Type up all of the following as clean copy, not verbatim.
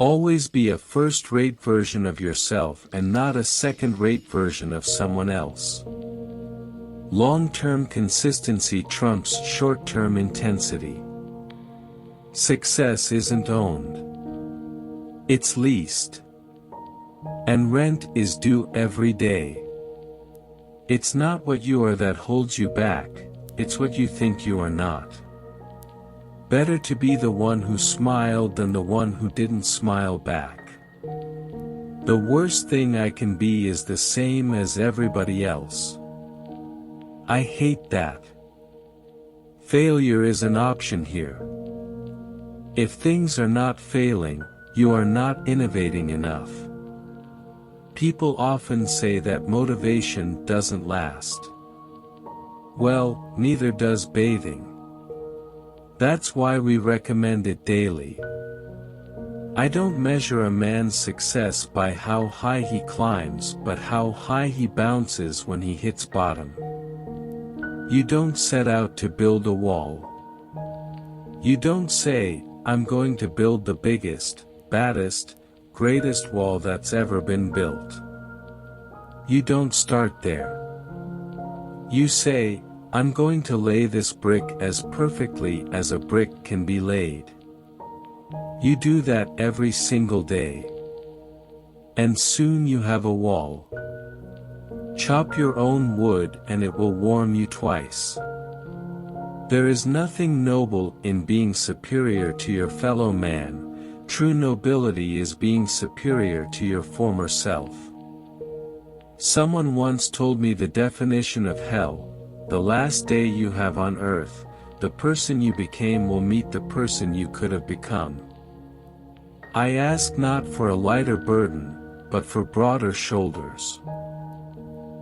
Always be a first-rate version of yourself and not a second-rate version of someone else. Long-term consistency trumps short-term intensity. Success isn't owned. It's leased. And rent is due every day. It's not what you are that holds you back, it's what you think you are not. Better to be the one who smiled than the one who didn't smile back. The worst thing I can be is the same as everybody else. I hate that. Failure is an option here. If things are not failing, you are not innovating enough. People often say that motivation doesn't last. Well, neither does bathing. That's why we recommend it daily. I don't measure a man's success by how high he climbs but how high he bounces when he hits bottom. You don't set out to build a wall. You don't say, I'm going to build the biggest, baddest, greatest wall that's ever been built. You don't start there. You say, I'm going to lay this brick as perfectly as a brick can be laid. You do that every single day. And soon you have a wall. Chop your own wood and it will warm you twice. There is nothing noble in being superior to your fellow man. True nobility is being superior to your former self. Someone once told me the definition of hell: the last day you have on earth, the person you became will meet the person you could have become. I ask not for a lighter burden, but for broader shoulders.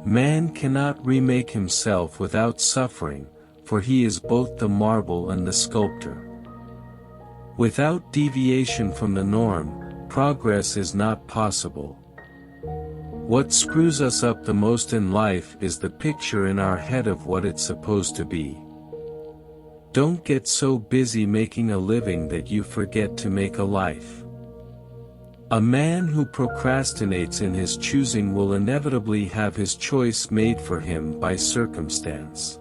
Man cannot remake himself without suffering, for he is both the marble and the sculptor. Without deviation from the norm, progress is not possible. What screws us up the most in life is the picture in our head of what it's supposed to be. Don't get so busy making a living that you forget to make a life. A man who procrastinates in his choosing will inevitably have his choice made for him by circumstance.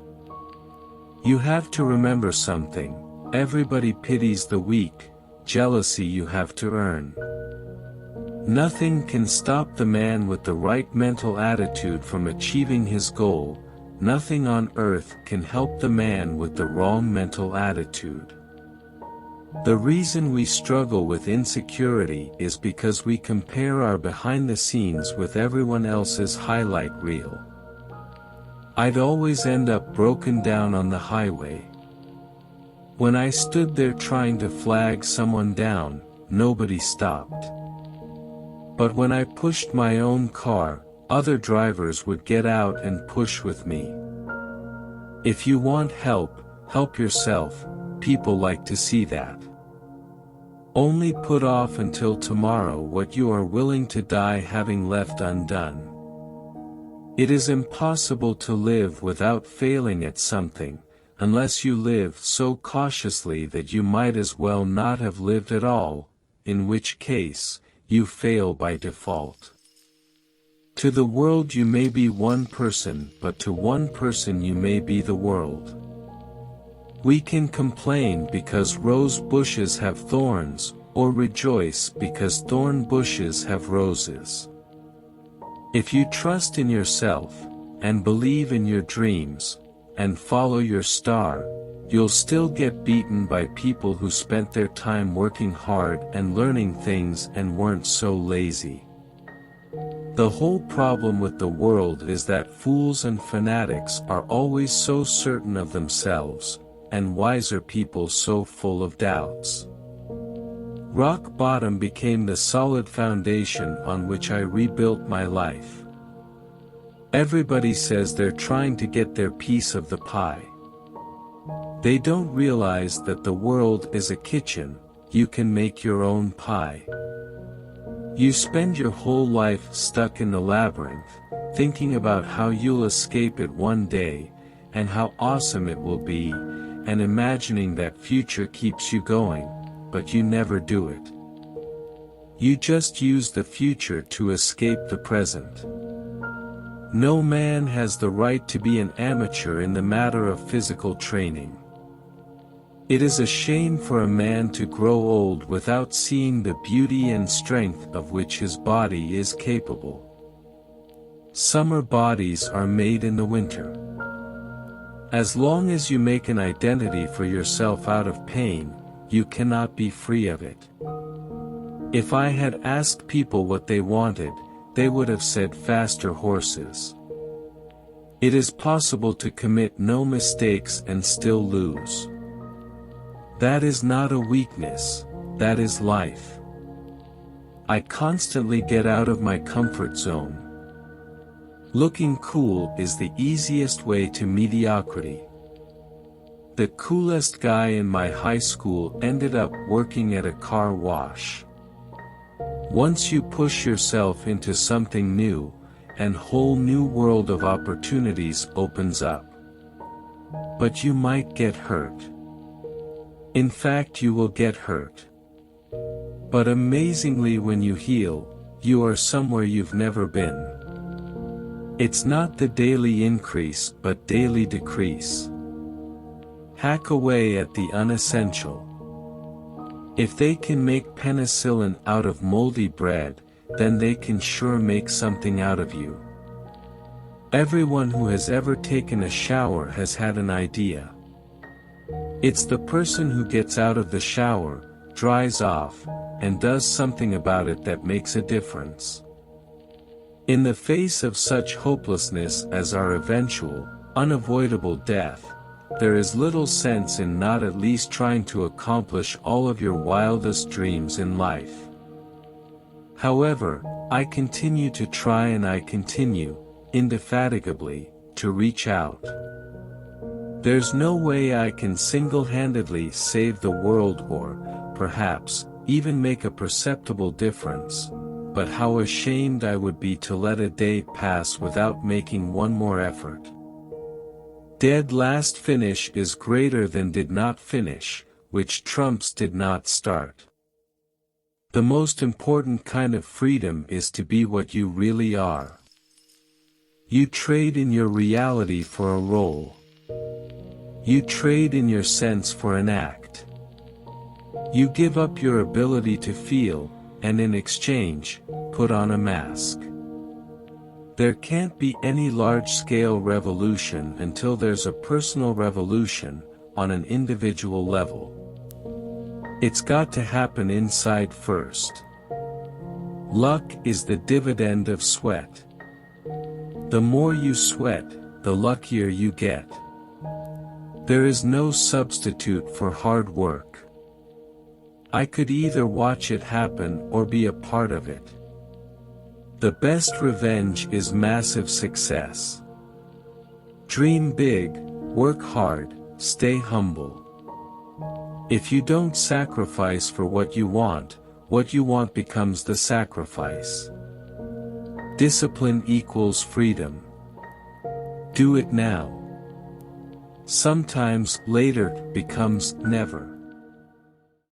You have to remember something: everybody pities the weak, jealousy you have to earn. Nothing can stop the man with the right mental attitude from achieving his goal. Nothing on earth can help the man with the wrong mental attitude. The reason we struggle with insecurity is because we compare our behind the scenes with everyone else's highlight reel. I'd always end up broken down on the highway. When I stood there trying to flag someone down, nobody stopped. But when I pushed my own car, other drivers would get out and push with me. If you want help, help yourself. People like to see that. Only put off until tomorrow what you are willing to die having left undone. It is impossible to live without failing at something, unless you live so cautiously that you might as well not have lived at all, in which case, you fail by default. To the world you may be one person, but to one person you may be the world. We can complain because rose bushes have thorns, or rejoice because thorn bushes have roses. If you trust in yourself, and believe in your dreams, and follow your star, you'll still get beaten by people who spent their time working hard and learning things and weren't so lazy. The whole problem with the world is that fools and fanatics are always so certain of themselves, and wiser people so full of doubts. Rock bottom became the solid foundation on which I rebuilt my life. Everybody says they're trying to get their piece of the pie. They don't realize that the world is a kitchen. You can make your own pie. You spend your whole life stuck in the labyrinth, thinking about how you'll escape it one day, and how awesome it will be, and imagining that future keeps you going, but you never do it. You just use the future to escape the present. No man has the right to be an amateur in the matter of physical training. It is a shame for a man to grow old without seeing the beauty and strength of which his body is capable. Summer bodies are made in the winter. As long as you make an identity for yourself out of pain, you cannot be free of it. If I had asked people what they wanted, they would have said faster horses. It is possible to commit no mistakes and still lose. That is not a weakness, that is life. I constantly get out of my comfort zone. Looking cool is the easiest way to mediocrity. The coolest guy in my high school ended up working at a car wash. Once you push yourself into something new, a whole new world of opportunities opens up. But you might get hurt. In fact, you will get hurt. But amazingly, when you heal, you are somewhere you've never been. It's not the daily increase but daily decrease. Hack away at the unessential. If they can make penicillin out of moldy bread, then they can sure make something out of you. Everyone who has ever taken a shower has had an idea. It's the person who gets out of the shower, dries off, and does something about it that makes a difference. In the face of such hopelessness as our eventual, unavoidable death, there is little sense in not at least trying to accomplish all of your wildest dreams in life. However, I continue to try, and I continue, indefatigably, to reach out. There's no way I can single-handedly save the world or, perhaps, even make a perceptible difference, but how ashamed I would be to let a day pass without making one more effort. Dead last finish is greater than did not finish, which trumps did not start. The most important kind of freedom is to be what you really are. You trade in your reality for a role. You trade in your sense for an act. You give up your ability to feel, and in exchange, put on a mask. There can't be any large-scale revolution until there's a personal revolution, on an individual level. It's got to happen inside first. Luck is the dividend of sweat. The more you sweat, the luckier you get. There is no substitute for hard work. I could either watch it happen or be a part of it. The best revenge is massive success. Dream big, work hard, stay humble. If you don't sacrifice for what you want becomes the sacrifice. Discipline equals freedom. Do it now. Sometimes later becomes never.